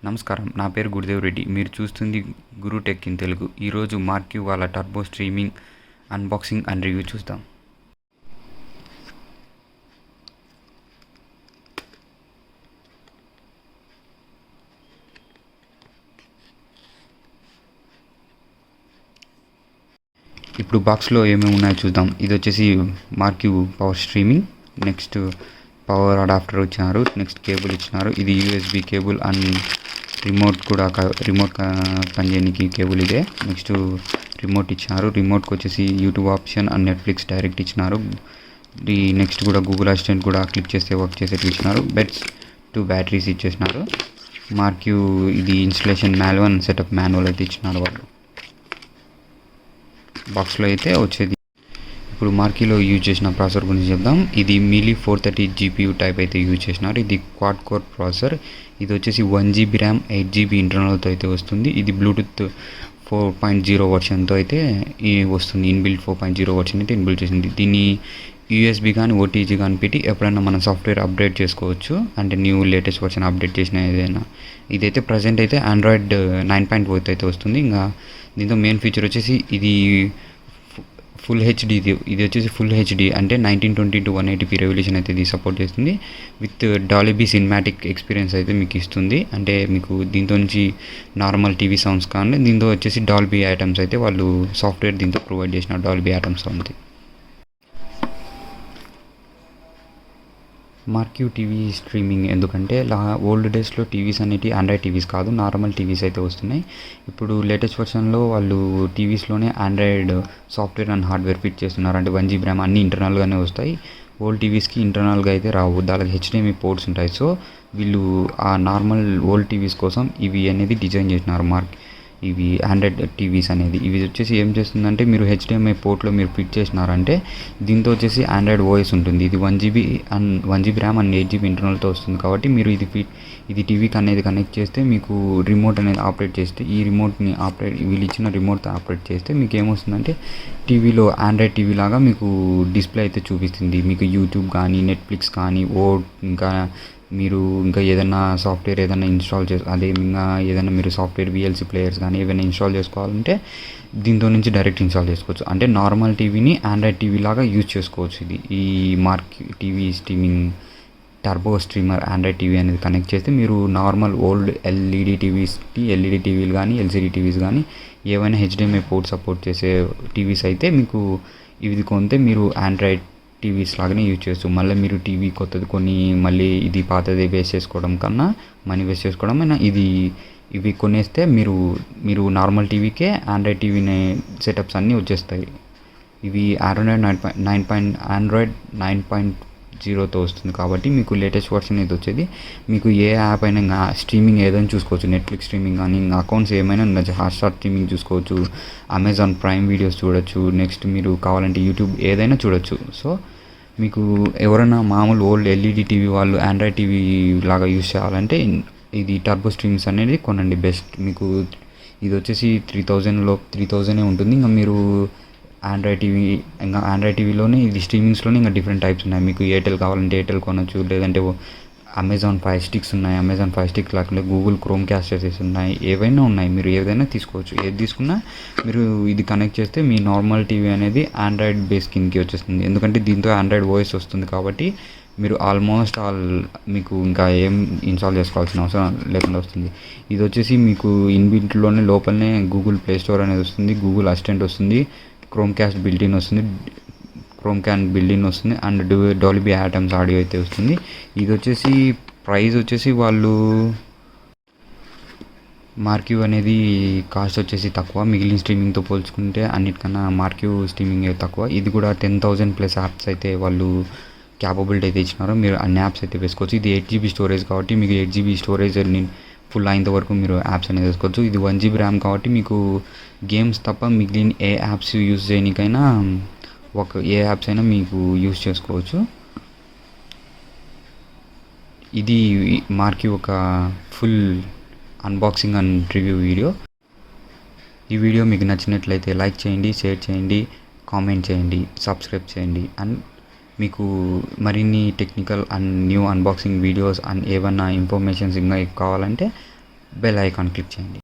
నమస్కారం. నా పేరు గురుదేవ్ రెడ్డి. మీరు చూస్తుంది గురు టెక్ ఇన్ తెలుగు. ఈరోజు మార్క్యూ వాళ్ళ turbo streaming unboxing and review చూద్దాం. ఇప్పుడు బాక్స్లో ఏమేమి ఉన్నాయో చూద్దాం. ఇది వచ్చేసి MarQ power streaming, next power adapter ఇచ్చినారు, నెక్స్ట్ కేబుల్ ఇచ్చినారు. ఇది యూఎస్బి కేబుల్ అండ్ రిమోట్ పనిచేయడానికి కేబుల్ ఇదే. నెక్స్ట్ రిమోట్ ఇచ్చినారు. రిమోట్కి వచ్చేసి YouTube option and Netflix direct ఇచ్చినారు. నెక్స్ట్ కూడా గూగుల్ అసిస్టెంట్ కూడా క్లిక్ చేస్తే వర్క్ చేసేట్టు ఇచ్చినారు. బెడ్స్ 2 బ్యాటరీస్ ఇచ్చేసినారు. మార్క్యూ ఇది ఇన్స్టలేషన్ మాన్యువల్, సెటప్ మాన్యువల్ అయితే ఇచ్చినారు వాళ్ళు. బాక్స్లో అయితే వచ్చేది. ఇప్పుడు మార్క్యూలో యూజ్ చేసిన ప్రాసెసర్ గురించి చెప్దాం. ఇది మీలీ 430 GPU టైప్ అయితే యూజ్ చేసినారు. ఇది క్వాడ్ కోర్ ప్రాసెసర్. ఇది వచ్చేసి 1 GB ర్యామ్, 8 GB ఇంటర్నల్తో అయితే వస్తుంది. ఇది బ్లూటూత్ 4.0 వర్షన్తో అయితే వస్తుంది. ఇన్బిల్ట్ 4.0 వర్షన్ అయితే ఇన్బిల్ట్ చేసింది. దీన్ని యూఎస్బి కానీ ఓటీజీ కానీ పెట్టి ఎప్పుడైనా మనం సాఫ్ట్వేర్ అప్డేట్ చేసుకోవచ్చు. అంటే న్యూ లేటెస్ట్ వర్షన్ అప్డేట్ చేసిన ఏదైనా. ఇదైతే ప్రజెంట్ అయితే ఆండ్రాయిడ్ 9.4 అయితే వస్తుంది. ఇంకా దీంతో మెయిన్ ఫీచర్ వచ్చేసి ఇది ఫుల్ హెచ్డి. ఇది వచ్చేసి ఫుల్ హెచ్డి అంటే 1920 to 180p రెవల్యూషన్ అయితే ఇది సపోర్ట్ చేస్తుంది. విత్ డాల్బీ సినిమాటిక్ ఎక్స్పీరియన్స్ అయితే మీకు ఇస్తుంది. అంటే మీకు దీంతో నుంచి నార్మల్ టీవీ సౌండ్స్ కానీ దీంతో వచ్చేసి డాల్బీ ఐటమ్స్ అయితే వాళ్ళు సాఫ్ట్వేర్ దీంతో ప్రొవైడ్ చేసిన డాల్బీ ఐటమ్స్ ఉంది. మార్క్యూ టీవీ స్ట్రీమింగ్ ఎందుకంటే ఓల్డ్ డేస్లో టీవీస్ అనేవి ఆండ్రాయిడ్ టీవీస్ కాదు, నార్మల్ టీవీస్ అయితే వస్తున్నాయి. ఇప్పుడు లేటెస్ట్ వర్షన్లో వాళ్ళు టీవీస్లోనే Android software and hardware fit చేస్తున్నారు. అంటే 1 GB ర్యామ్ అన్నీ ఇంటర్నల్గానే వస్తాయి. ఓల్డ్ టీవీస్కి ఇంటర్నల్గా అయితే రావు, దానికి హెచ్డిఎంఐ పోర్ట్స్ ఉంటాయి. సో వీళ్ళు ఆ నార్మల్ ఓల్డ్ టీవీస్ కోసం ఇవి అనేది డిజైన్ చేసినారు. ఇవి ఆండ్రాయిడ్ టీవీస్ అనేది ఇవి వచ్చేసి ఏం చేస్తుందంటే మీరు హెచ్డిఎంఐ పోర్ట్లో మీరు ఫిట్ చేసినారంటే దీంతో వచ్చేసి ఆండ్రాయిడ్ ఓఎస్ ఉంటుంది. ఇది 1 GB ర్యామ్ అండ్ 8 GB ఇంటర్నల్తో వస్తుంది. కాబట్టి మీరు ఇది టీవీకి అనేది కనెక్ట్ చేస్తే మీకు రిమోట్ అనేది ఆపరేట్ చేస్తే ఈ రిమోట్ని వీళ్ళు ఇచ్చిన రిమోట్తో ఆపరేట్ చేస్తే మీకు ఏమొస్తుందంటే టీవీలో ఆండ్రాయిడ్ టీవీ లాగా మీకు డిస్ప్లే అయితే చూపిస్తుంది. మీకు యూట్యూబ్ కానీ నెట్ఫ్లిక్స్ కానీ ఇంకా ఏదైనా సాఫ్ట్వేర్ ఏదైనా ఇన్స్టాల్ ఏదైనా మీరు సాఫ్ట్వేర్ VLC ప్లేయర్స్ కానీ ఏమైనా ఇన్స్టాల్ చేసుకోవాలంటే దీంతో నుంచి డైరెక్ట్ ఇన్స్టాల్ చేసుకోవచ్చు. అంటే నార్మల్ టీవీని ఆండ్రాయిడ్ టీవీ లాగా యూజ్ చేసుకోవచ్చు. ఈ marquee TV streaming turbo streamer Android TV అనేది కనెక్ట్ చేస్తే మీరు నార్మల్ ఓల్డ్ ఎల్ఈడి టీవీలు కానీ LCD టీవీస్ కానీ ఏవైనా HDMI పోర్ట్ సపోర్ట్ చేసే టీవీస్ అయితే మీకు ఇది కొంటే మీరు ఆండ్రాయిడ్ టీవీస్ లాగానే యూజ్ చేయొచ్చు. మళ్ళీ మీరు టీవీ కొత్తది మళ్ళీ ఇది పాతది వేస్ట్ చేసుకోవడం కన్నా మనీ వేస్ట్ చేసుకోవడం అయినా ఇవి కొనేస్తే మీరు నార్మల్ టీవీకే ఆండ్రాయిడ్ టీవీనే సెటప్స్ అన్నీ వచ్చేస్తాయి. ఇవి ఆండ్రాయిడ్ 9.0తో వస్తుంది. కాబట్టి మీకు లేటెస్ట్ వర్షన్ ఇది వచ్చేది. మీకు ఏ యాప్ అయినా ఇంకా స్ట్రీమింగ్ ఏదైనా చూసుకోవచ్చు. నెట్ఫ్లిక్స్ స్ట్రీమింగ్ కానీ ఇంకా అకౌంట్స్ ఏమైనా ఉండొచ్చు. హాట్స్టార్ స్ట్రీమింగ్ చూసుకోవచ్చు, అమెజాన్ ప్రైమ్ వీడియోస్ చూడొచ్చు, నెక్స్ట్ మీరు కావాలంటే యూట్యూబ్ ఏదైనా చూడొచ్చు. సో మీకు ఎవరైనా మామూలు ఓల్డ్ LED టీవీ వాళ్ళు ఆండ్రాయిడ్ టీవీ లాగా యూజ్ చేయాలంటే ఇది టర్బో స్ట్రీమ్స్ అనేది కొనండి బెస్ట్. మీకు ఇది వచ్చేసి 3000 ఉంటుంది. ఇంకా మీరు ఆండ్రాయిడ్ టీవీలోనే ఇది స్ట్రీమింగ్స్లోనే ఇంకా డిఫరెంట్ టైప్స్ ఉన్నాయి. మీకు ఎయిర్టెల్ కావాలంటే ఎయిర్టెల్ కొనొచ్చు, లేదంటే అమెజాన్ ఫైర్ స్టిక్స్ ఉన్నాయి. అమెజాన్ ఫైర్ స్టిక్ లేకుంటే గూగుల్ క్రోమ్ క్యాస్టర్స్ ఉన్నాయి. ఏవైనా ఉన్నాయి, మీరు ఏదైనా తీసుకోవచ్చు. ఏది తీసుకున్నా మీరు ఇది కనెక్ట్ చేస్తే మీ నార్మల్ టీవీ అనేది ఆండ్రాయిడ్ బేస్ కిందకి వచ్చేస్తుంది. ఎందుకంటే దీంతో ఆండ్రాయిడ్ ఓఎస్ వస్తుంది. కాబట్టి మీరు ఆల్మోస్ట్ మీకు ఇంకా ఏం ఇన్స్టాల్ చేసుకోవాల్సిన అవసరం లేకుండా వస్తుంది. ఇది వచ్చేసి మీకు ఇన్బిల్ట్లోనే లోపలనే గూగుల్ ప్లే స్టోర్ అనేది వస్తుంది, గూగుల్ అసిస్టెంట్ వస్తుంది, క్రోమ్ క్యాస్ట్ బిల్ట్ ఇన్ వస్తుంది అండ్ డాల్బీ ఐటమ్స్ ఆడియో అయితే వస్తుంది. ఇది వచ్చేసి ప్రైస్ వచ్చేసి వాళ్ళు మార్క్యూ అనేది కాస్ట్ వచ్చేసి తక్కువ. మిగిలిన స్ట్రీమింగ్తో పోల్చుకుంటే అన్నిటికన్నా మార్క్యూ స్ట్రీమింగ్ తక్కువ. ఇది కూడా 10,000+ యాప్స్ అయితే వాళ్ళు క్యాపబిలిటీ అయితే ఇచ్చినారు. మీరు అన్ని యాప్స్ అయితే వేసుకోవచ్చు. ఇది 8 GB స్టోరేజ్ కాబట్టి మీకు 8 GB స్టోరేజ్ ఫుల్ అయ్యేంత వరకు మీరు యాప్స్ అనేది వేసుకోవచ్చు. ఇది 1 GB ర్యామ్ కాబట్టి మీకు గేమ్స్ తప్ప మిగిలిన ఏ యాప్స్ యూజ్ చేయడానికైనా ఏ యాప్స్ అయినా మీకు యూజ్ చేసుకోవచ్చు. ఇది మార్క్యూ ఒక full unboxing and review video. ఈ వీడియో మీకు నచ్చినట్లయితే లైక్ చేయండి, షేర్ చేయండి, కామెంట్ చేయండి, సబ్స్క్రైబ్ చేయండి. అండ్ మీకు మరిన్ని technical and new unboxing videos and ఏమన్నా ఇన్ఫర్మేషన్స్ ఇంకా కావాలంటే బెల్ ఐకాన్ క్లిక్ చేయండి.